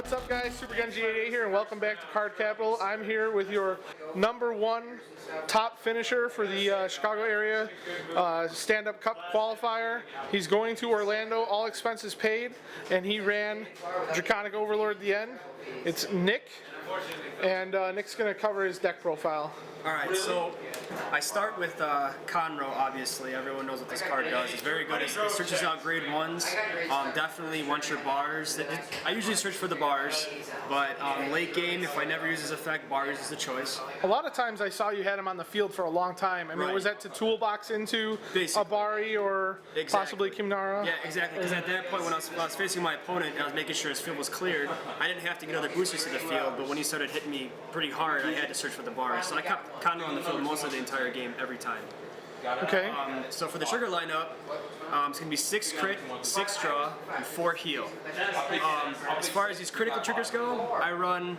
What's up, guys? Super Genji 88 here, and welcome back to Card Capital. I'm here with your #1 top finisher for the Chicago area stand-up cup qualifier. He's going to Orlando, all expenses paid, and he ran Draconic Overlord at the end. It's Nick, and Nick's going to cover his deck profile. Alright, so I start with Conroe, obviously. Everyone knows what this card does. It's very good. It searches out grade 1s. Definitely wants your bars. I usually search for the bars, but late game, if I never use his effect, bars is the choice. A lot of times I saw you had him on the field for a long time. I mean, Right. was that to toolbox into Basically. a Bari or possibly Kimnara? Yeah, exactly. Because at that point, when I was facing my opponent and I was making sure his field was cleared, I didn't have to get other boosters to the field, but when he started hitting me pretty hard, I had to search for the bars. So I kept Conroe on the field most of the entire game, every time. Okay. So for the trigger lineup, it's going to be 6 crit, 6 draw, and 4 heal. As far as these critical triggers go, I run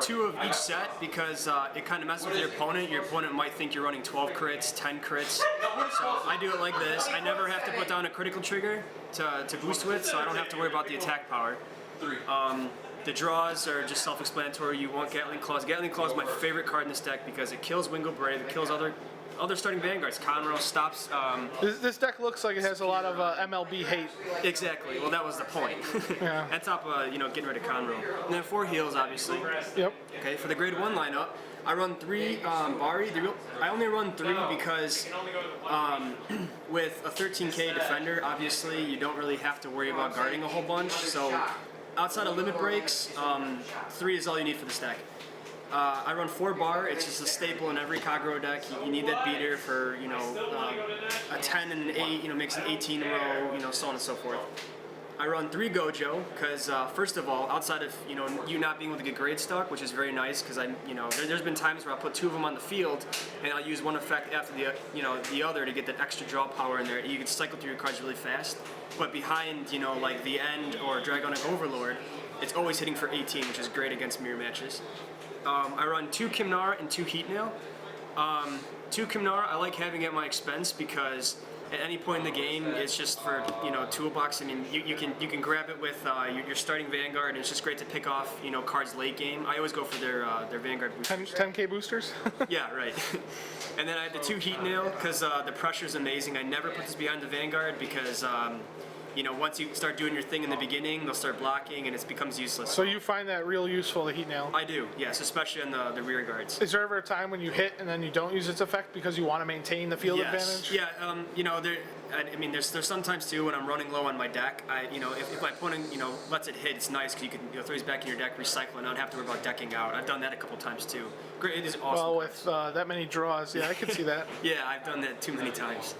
2 of each set because it kind of messes with your opponent. Your opponent might think you're running 12 crits, 10 crits. So I do it like this. I never have to put down a critical trigger to boost with, so I don't have to worry about the attack power. The draws are just self-explanatory. You want Gatling Claws. Gatling Claws is my favorite card in this deck because it kills Wingo Brave, it kills other starting Vanguards. Conroe stops... This deck looks like it has a lot of MLB hate. Exactly. Well, that was the point. Yeah. On top of, getting rid of Conroe. And then 4 heals, obviously. Yep. Okay, for the grade 1 lineup, I run 3 Bari. I only run 3 because with a 13k defender, obviously, you don't really have to worry about guarding a whole bunch. So outside of limit breaks, 3 is all you need for this deck. I run 4 bar. It's just a staple in every Kagero deck. You need that beater for a 10 and an 8. Makes an 18 in a row. So on and so forth. I run 3 Gojo because first of all, outside of you not being able to get grade stuck, which is very nice because there's been times where I'll put 2 of them on the field and I'll use one effect after the other to get that extra draw power in there. You can cycle through your cards really fast. But behind like the End or Dragonic Overlord, it's always hitting for 18, which is great against mirror matches. I run 2 Kimnara and 2 Heat Nail. 2 Kimnara I like having at my expense because at any point in the game it's just for toolbox. I mean you can grab it with your starting Vanguard, and it's just great to pick off cards late game. I always go for their Vanguard boosters. 10k boosters? Yeah, right. And then I have the 2 Heat Nail because the pressure is amazing. I never put this behind the Vanguard because once you start doing your thing in the beginning, they'll start blocking and it becomes useless. So you find that real useful, the Heat Nail? I do, yes, especially on the rear guards. Is there ever a time when you hit and then you don't use its effect because you want to maintain the field advantage? Yeah, there's sometimes too when I'm running low on my deck. If my opponent lets it hit, it's nice because you can throw these back in your deck, recycle, and not have to worry about decking out. I've done that a couple times too. Great, it is awesome. Well, with that many draws, yeah, I can see that. Yeah, I've done that too many times.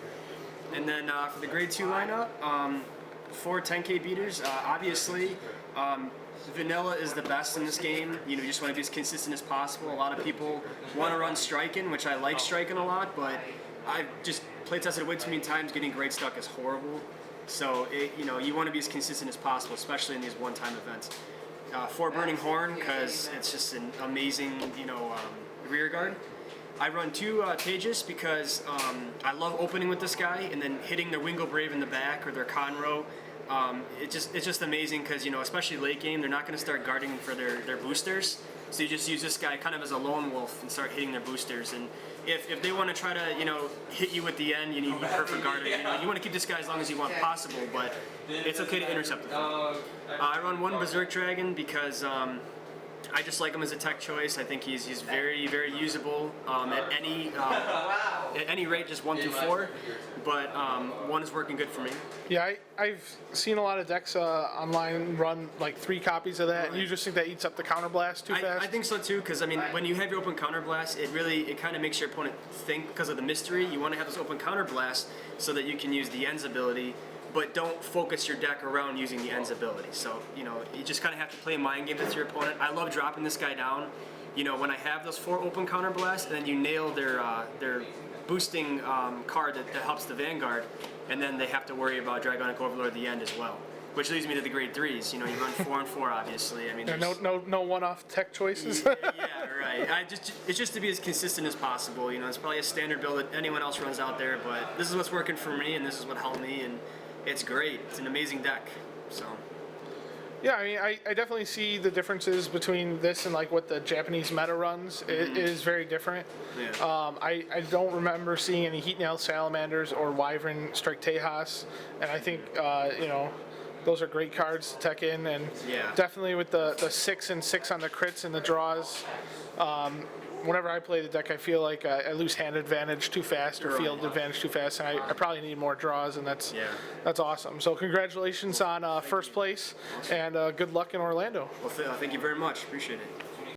And then for the grade 2 lineup, 4 10k beaters. Obviously, vanilla is the best in this game. You just want to be as consistent as possible. A lot of people want to run striking, which I like striking a lot, but I've just play tested it way too many times. Getting grade stuck is horrible. So you want to be as consistent as possible, especially in these one-time events. 4 Burning Horn because it's just an amazing rear guard. I run 2 Tejas because I love opening with this guy and then hitting their Wingo Brave in the back or their Conroe. It's just amazing because especially late game, they're not going to start guarding for their boosters. So you just use this guy kind of as a lone wolf and start hitting their boosters. And if they want to try to hit you at the end, you need perfect guard. You want to keep this guy as long as you want possible, but it's okay to intercept him. I run 1 Berserk Dragon because I just like him as a tech choice. I think he's very, very usable at any rate, just 1 through 4. But 1 is working good for me. Yeah, I've seen a lot of decks online run like 3 copies of that, and you just think that eats up the counterblast too fast? I think so too, because when you have your open counterblast, it kind of makes your opponent think because of the mystery. You want to have this open counterblast so that you can use the End's ability, but don't focus your deck around using the End's ability. So, you just kind of have to play a mind game with your opponent. I love dropping this guy down. When I have those 4 open counterblasts, and then you nail their boosting card that helps the Vanguard, and then they have to worry about Dragonic Overlord at the end as well. Which leads me to the grade 3s. You run 4 and 4, obviously. No one-off tech choices. Yeah, right. It's just to be as consistent as possible. It's probably a standard build that anyone else runs out there, but this is what's working for me, and this is what helped me, and it's great. It's an amazing deck. So. Yeah, I mean, I definitely see the differences between this and like what the Japanese meta runs. It is very different. Yeah. I don't remember seeing any Heat Nail Salamanders or Wyvern Strike Tejas, and I think those are great cards to tech in, and Yeah. definitely with the 6 and 6 on the crits and the draws. Whenever I play the deck, I feel like I lose hand advantage too fast or field advantage too fast, and I probably need more draws, and that's awesome. So congratulations on first place, and good luck in Orlando. Well, thank you very much. Appreciate it.